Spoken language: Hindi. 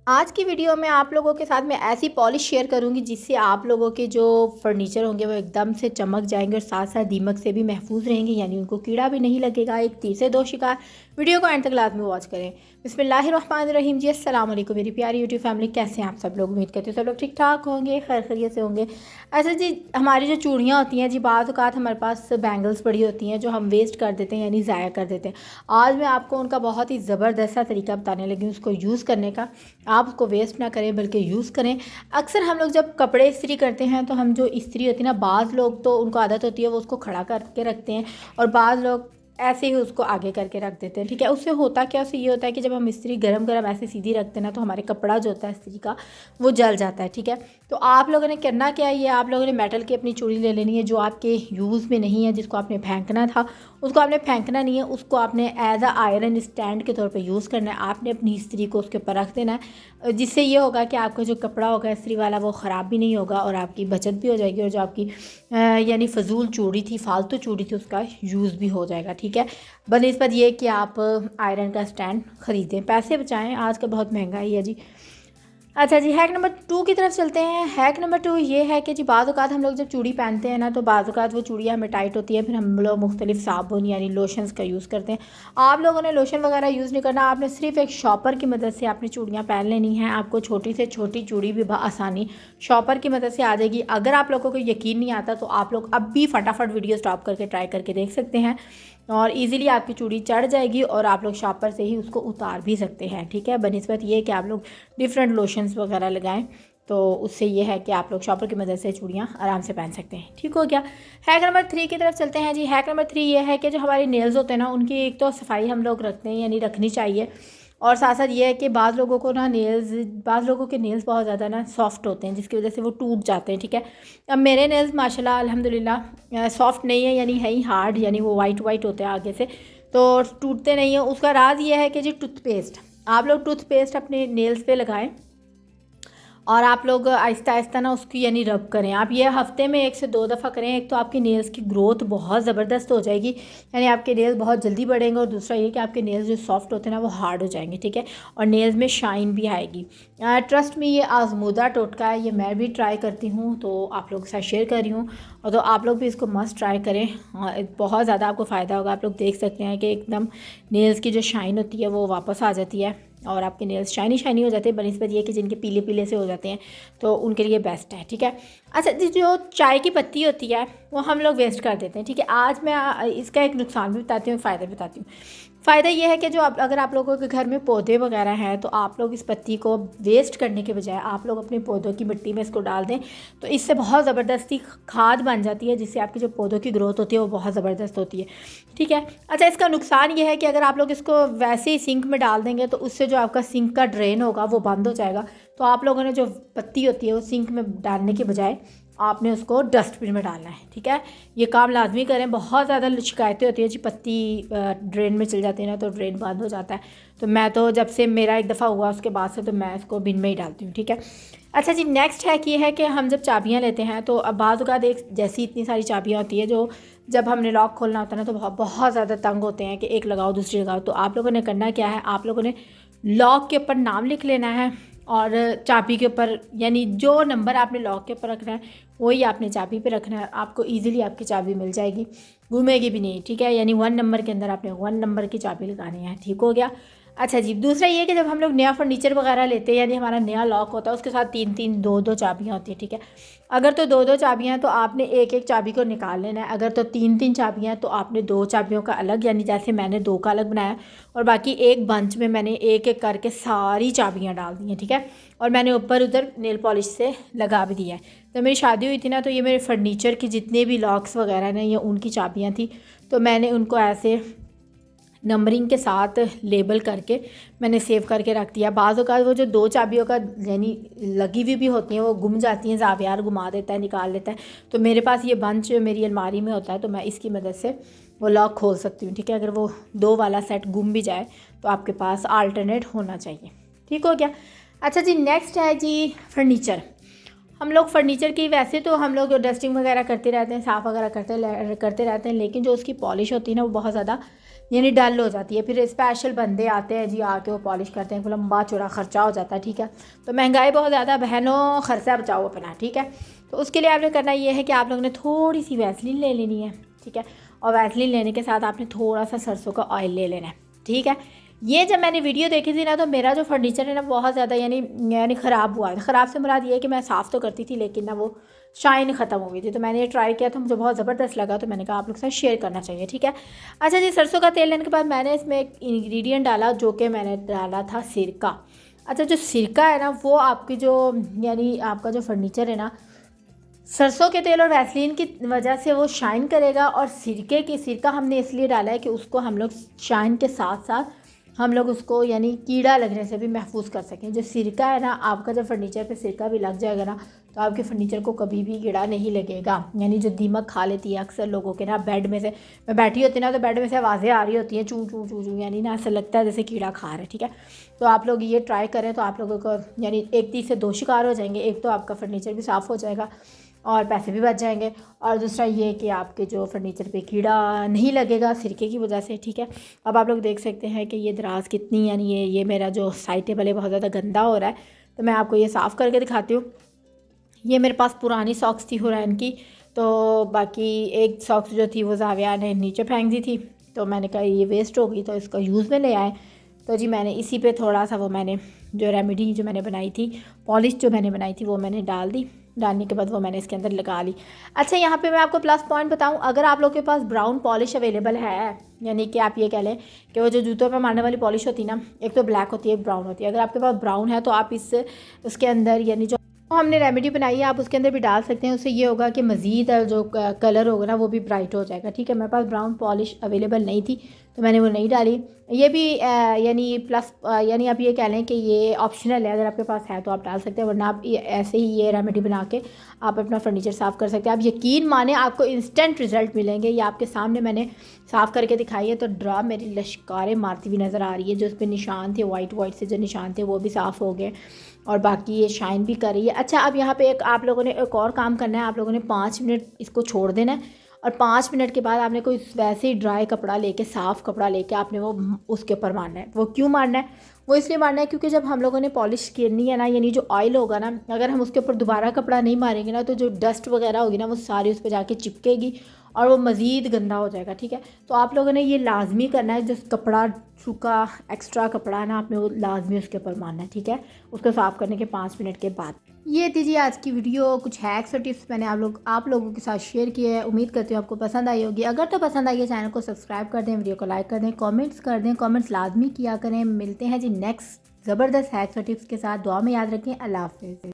आज की वीडियो में आप लोगों के साथ मैं ऐसी पॉलिश शेयर करूंगी जिससे आप लोगों के जो फर्नीचर होंगे वो एकदम से चमक जाएंगे और साथ साथ दीमक से भी महफूज रहेंगे, यानी उनको कीड़ा भी नहीं लगेगा। एक तीर से दो शिकार। वीडियो को एंड तक लाजमी वॉच करें। बिस्मिल्लाहिर्रहमानिर्रहीम जी, अस्सलाम वालेकुम मेरी प्यारी यूट्यूब फैमिली। कैसे हैं आप सब लोग? उम्मीद करते हो सब लोग ठीक ठाक होंगे, खैर खैरियत से होंगे। अच्छा जी, हमारी जो चूड़ियाँ होती हैं जी, बाज़ औक़ात हमारे पास बैंगल्स पड़ी होती हैं जो हम वेस्ट कर देते हैं, यानी ज़ाया कर देते हैं। आज मैं आपको उनका बहुत ही ज़बरदस्त सा तरीका बताने लगी हूँ उसको यूज़ करने का। आप उसको वेस्ट ना करें बल्कि यूज़ करें। अक्सर हम लोग जब कपड़े इस्त्री करते हैं तो हम जो इस्त्री होती है ना, बाज़ लोग तो उनको आदत होती है वो उसको खड़ा करके रखते हैं और बाज़ लोग ऐसे ही उसको आगे करके रख देते हैं। ठीक है, उससे होता क्या, उससे ये होता है कि जब हम इस्त्री गरम गरम ऐसे सीधी रखते हैं ना तो हमारे कपड़ा जो होता है इस्त्री का वो जल जाता है। ठीक है, तो आप लोगों ने करना क्या है, ये आप लोगों ने मेटल की अपनी चूड़ी ले लेनी है जो आपके यूज़ में नहीं है, जिसको आपने फेंकना था उसको आपने फेंकना नहीं है, उसको आपने एज अ आयरन स्टैंड के तौर पे यूज़ करना है। आपने अपनी इस्त्री को उसके ऊपर रख देना है, जिससे ये होगा कि आपका जो कपड़ा होगा इस्त्री वाला वो ख़राब भी नहीं होगा और आपकी बचत भी हो जाएगी और जो आपकी यानी फ़जूल चूड़ी थी, फालतू चूड़ी थी, उसका यूज़ भी हो जाएगा। ठीक है, बनस्बत ये कि आप आयरन का स्टैंड ख़रीदें, पैसे बचाएं, आज का बहुत महंगाई है जी। अच्छा जी, हैक नंबर 2 की तरफ चलते हैं। हैक नंबर 2 ये है कि जी बाज़ औक़ात हम लोग जब चूड़ी पहनते हैं ना तो बाज़ औक़ात वो चूड़ियाँ हमें टाइट होती है, फिर हम लोग मुख्तलिफ़ साबुन यानी लोशंस का यूज़ करते हैं। आप लोगों ने लोशन वगैरह यूज़ नहीं करना, आपने सिर्फ एक शॉपर की मदद से आपने चूड़ियाँ पहन लेनी हैं। आपको छोटी से छोटी चूड़ी भी आसानी शॉपर की मदद से आ जाएगी। अगर आप लोगों को यकीन नहीं आता तो आप लोग अब भी फटाफट वीडियो स्टॉप करके ट्राई करके देख सकते हैं और इजीली आपकी चूड़ी चढ़ जाएगी और आप लोग शॉपर से ही उसको उतार भी सकते हैं। ठीक है, बनस्बत ये कि आप लोग डिफरेंट लोशंस वगैरह लगाएं तो उससे ये है कि आप लोग शॉपर की मदद से चूड़ियाँ आराम से पहन सकते हैं। ठीक हो गया। हैक नंबर 3 की तरफ चलते हैं जी। हैक नंबर 3 ये है कि जो हमारे नेल्स होते हैं ना उनकी एक तो सफाई हम लोग रखते हैं, यानी रखनी चाहिए, और साथ साथ ये है कि बाज़ लोगों को ना बाज़ लोगों के नेल्स बहुत ज़्यादा ना सॉफ्ट होते हैं जिसकी वजह से वो टूट जाते हैं। ठीक है, अब मेरे नेल्स माशाल्लाह अल्हम्दुलिल्लाह सॉफ्ट नहीं है, यानी है ही हार्ड, यानी वो वाइट वाइट होते हैं आगे से, तो टूटते नहीं हैं। उसका राज ये है कि जी टूथपेस्ट, आप लोग टूथपेस्ट अपने नेल्स पे लगाएं और आप लोग आहिस्ता आहिस्ता ना उसकी यानी रब करें। आप ये हफ्ते में 1 से 2 दफ़ा करें। एक तो आपके नेल्स की ग्रोथ बहुत ज़बरदस्त हो जाएगी, यानी आपके नेल्स बहुत जल्दी बढ़ेंगे, और दूसरा ये कि आपके नेल्स जो सॉफ्ट होते हैं ना वो हार्ड हो जाएंगे। ठीक है, और नेल्स में शाइन भी आएगी। ट्रस्ट में ये आजमूदा टोटका है, ये मैं भी ट्राई करती हूँ तो आप लोगों के साथ शेयर कर रही हूँ, और तो आप लोग भी इसको मस्ट ट्राई करें। बहुत ज़्यादा आपको फ़ायदा होगा। आप लोग देख सकते हैं कि एकदम नेल्स की जो शाइन होती है वो वापस आ जाती है और आपके नेल्स शाइनी शाइनी हो जाते हैं, बनस्बत ये कि जिनके पीले पीले से हो जाते हैं तो उनके लिए बेस्ट है। ठीक है, अच्छा जी, जो चाय की पत्ती होती है वो हम लोग वेस्ट कर देते हैं। ठीक है, आज मैं इसका एक नुकसान भी बताती हूँ, फ़ायदा भी बताती हूँ। फ़ायदा ये है कि जो अगर आप लोगों के घर में पौधे वगैरह हैं तो आप लोग इस पत्ती को वेस्ट करने के बजाय आप लोग अपने पौधों की मिट्टी में इसको डाल दें तो इससे बहुत ज़बरदस्ती खाद बन जाती है, जिससे आपकी जो पौधों की ग्रोथ होती है वो बहुत ज़बरदस्त होती है। ठीक है, अच्छा, इसका नुकसान ये है कि अगर आप लोग इसको वैसे ही सिंक में डाल देंगे तो उससे जो आपका सिंक का ड्रेन होगा वो बंद हो जाएगा। तो आप लोगों ने जो पत्ती होती है वो सिंक में डालने के बजाय आपने उसको डस्टबिन में डालना है। ठीक है, ये काम लाजमी करें। बहुत ज़्यादा शिकायतें होती है जी, पत्ती ड्रेन में चल जाती है ना तो ड्रेन बंद हो जाता है। तो मैं तो जब से मेरा एक दफ़ा हुआ उसके बाद से तो मैं इसको बिन में ही डालती हूँ। ठीक है, अच्छा जी, नेक्स्ट हैक ये है कि हम जब चाबियाँ लेते हैं तो अब बाज़ औक़ात एक जैसी इतनी सारी चाबियाँ होती है जो जब हमने लॉक खोलना होता है ना तो बहुत बहुत ज़्यादा तंग होते हैं कि एक लगाओ दूसरी लगाओ। तो आप लोगों ने करना क्या है, आप लोगों ने लॉक के ऊपर नाम लिख लेना है और चाबी के ऊपर यानी जो नंबर आपने लॉक के ऊपर रखना है वही आपने चाबी पे रखना है। आपको इजीली आपकी चाबी मिल जाएगी, घूमेगी भी नहीं। ठीक है, यानी 1 नंबर के अंदर आपने 1 नंबर की चाबी लगानी है। ठीक हो गया। अच्छा जी, दूसरा ये कि जब हम लोग नया फर्नीचर वगैरह लेते हैं यानी हमारा नया लॉक होता है उसके साथ 3-3 2-2 चाबियाँ होती है। ठीक है, अगर तो 2-2 चाबियाँ हैं तो आपने एक एक चाबी को निकाल लेना है। अगर तो 3-3 चाबियाँ हैं तो आपने 2 चाबियों का अलग, यानी जैसे मैंने 2 का अलग बनाया और बाकी एक बंच में मैंने एक एक करके सारी चाबियाँ डाल दी हैं। ठीक है, और मैंने ऊपर उधर नेल पॉलिश से लगा भी दिया है। जब मेरी शादी हुई थी ना तो ये मेरे फर्नीचर की जितने भी लॉक्स वगैरह ने ये उनकी चाबियाँ थी, तो मैंने उनको ऐसे नंबरिंग के साथ लेबल करके मैंने सेव करके रख दिया। बाज़ औक़ात वो जो 2 चाबियों का यानी लगी हुई भी होती हैं वो गुम जाती हैं, ज़ावियार घुमा देता है, निकाल लेता है। तो मेरे पास ये बंच मेरी अलमारी में होता है तो मैं इसकी मदद से वो लॉक खोल सकती हूँ। ठीक है, अगर वो 2 वाला सेट गुम भी जाए तो आपके पास अल्टरनेट होना चाहिए। ठीक हो गया। अच्छा जी, नेक्स्ट है जी फर्नीचर। हम लोग फर्नीचर की वैसे तो हम लोग डस्टिंग वगैरह करते रहते हैं, साफ़ वगैरह करते रहते हैं, लेकिन जो उसकी पॉलिश होती है ना वो बहुत ज़्यादा यानी डल हो जाती है। फिर स्पेशल बंदे आते हैं जी, आके वो पॉलिश करते हैं, लंबा चौड़ा ख़र्चा हो जाता है, ठीक है। तो महंगाई बहुत ज़्यादा, बहनों ख़र्चा बचाओ अपना, ठीक है। तो उसके लिए आपने करना ये है कि आप लोगों ने थोड़ी सी वैसलीन ले लेनी है, ठीक है। और वैसलीन लेने के साथ आपने थोड़ा सा सरसों का ऑयल ले लेना है, ठीक है। ये जब मैंने वीडियो देखी थी ना, तो मेरा जो फर्नीचर है ना बहुत ज़्यादा यानी ख़राब हुआ है। ख़राब से मुराद ये है कि मैं साफ़ तो करती थी, लेकिन ना वो शाइन ख़त्म हो गई थी। तो मैंने ये ट्राई किया, तो मुझे बहुत ज़बरदस्त लगा, तो मैंने कहा आप लोग के साथ शेयर करना चाहिए, ठीक है। अच्छा जी, सरसों का तेल लेने के बाद मैंने इसमें एक इंग्रेडिएंट डाला, जो कि मैंने डाला था सिरका। अच्छा, जो सिरका है ना, वो आपकी जो यानी आपका जो फर्नीचर है ना, सरसों के तेल और वैसलीन की वजह से वो शाइन करेगा। और सिरका हमने इसलिए डाला है कि उसको हम लोग शाइन के साथ साथ हम लोग उसको यानी कीड़ा लगने से भी महफूज कर सकें। जो सिरका है ना, आपका जब फर्नीचर पे सिरका भी लग जाएगा ना, तो आपके फर्नीचर को कभी भी कीड़ा नहीं लगेगा। यानी जो दीमक खा लेती है अक्सर लोगों के ना, बेड में से मैं बैठी होती ना, तो बेड में से आवाज़ें आ रही होती हैं, चू चू चू चू, यानी ना ऐसा लगता है जैसे कीड़ा खा रहे, ठीक है। तो आप लोग ये ट्राई करें, तो आप लोगों को यानी एक तीर से दो शिकार हो जाएंगे। एक तो आपका फर्नीचर भी साफ़ हो जाएगा और पैसे भी बच जाएंगे, और दूसरा ये कि आपके जो फर्नीचर पे कीड़ा नहीं लगेगा सिरके की वजह से, ठीक है। अब आप लोग देख सकते हैं कि ये दराज कितनी यानी ये मेरा जो साइड टेबल है बहुत ज़्यादा गंदा हो रहा है। तो मैं आपको ये साफ़ करके दिखाती हूँ। ये मेरे पास पुरानी सॉक्स थी हुरैन की, तो बाकी एक सॉक्स जो थी वो जाविया ने नीचे फेंक दी थी, तो मैंने कहा ये वेस्ट हो गई, तो इसका यूज़ में ले आए। तो जी मैंने इसी पे थोड़ा सा वो मैंने जो रेमेडी जो मैंने बनाई थी, पॉलिश जो मैंने बनाई थी, वो मैंने डाल दी। डालने के बाद वो मैंने इसके अंदर लगा ली। अच्छा, यहाँ पे मैं आपको प्लस पॉइंट बताऊँ, अगर आप लोग के पास ब्राउन पॉलिश अवेलेबल है, यानी कि आप ये कह लें कि वो जो जूतों पे मारने वाली पॉलिश होती है ना, एक तो ब्लैक होती है, एक ब्राउन होती है। अगर आपके पास ब्राउन है तो आप उसके अंदर यानी जो हमने रेमेडी बनाई है आप उसके अंदर भी डाल सकते हैं। उससे ये होगा कि मज़ीद जो कलर होगा ना वो भी ब्राइट हो जाएगा, ठीक है। मेरे पास ब्राउन पॉलिश अवेलेबल नहीं थी, तो मैंने वो नहीं डाली। ये भी यानी प्लस यानी आप ये कह लें कि ये ऑप्शनल है, अगर आपके पास है तो आप डाल सकते हैं, वरना आप ऐसे ही ये रेमेडी बना के आप अपना फर्नीचर साफ़ कर सकते हैं। आप यकीन माने आपको इंस्टेंट रिज़ल्ट मिलेंगे। ये आपके सामने मैंने साफ़ करके दिखाई है, तो ड्रा मेरी लश्कारें मारती हुई नज़र आ रही है। जो उस पर निशान थे वाइट से जो निशान थे वो भी साफ़ हो गए, और बाकी ये शाइन भी कर रही है। अच्छा, अब यहाँ पे एक आप लोगों ने एक और काम करना है। आप लोगों ने 5 मिनट इसको छोड़ देना है, और 5 मिनट के बाद आपने कोई वैसे ही ड्राई कपड़ा लेके, साफ़ कपड़ा लेके आपने वो उसके ऊपर मारना है। वो क्यों मारना है? वो इसलिए मारना है क्योंकि जब हम लोगों ने पॉलिश करनी है ना, यानी जो ऑयल होगा ना, अगर हम उसके ऊपर दोबारा कपड़ा नहीं मारेंगे ना, तो जो डस्ट वगैरह होगी ना वो सारी उस पर जाके चिपकेगी और वो मज़ीद गंदा हो जाएगा, ठीक है। तो आप लोगों ने ये लाजमी करना है, जो कपड़ा सूखा एक्स्ट्रा कपड़ा है ना, आपने वो लाजमी उसके ऊपर मारना है, ठीक है, उसको साफ़ करने के 5 मिनट के बाद। ये थी जी आज की वीडियो। कुछ हैक्स और टिप्स मैंने आप लोगों के साथ शेयर किए हैं। उम्मीद करती हूँ आपको पसंद आई होगी। अगर तो पसंद आई है, चैनल को सब्सक्राइब कर दें, वीडियो को लाइक कर दें, कमेंट्स कर दें, कमेंट्स लाजमी किया करें। मिलते हैं जी नेक्स्ट ज़बरदस्त हैक्स और टिप्स के साथ। दुआ में याद रखें। अल्लाह हाफ़िज़।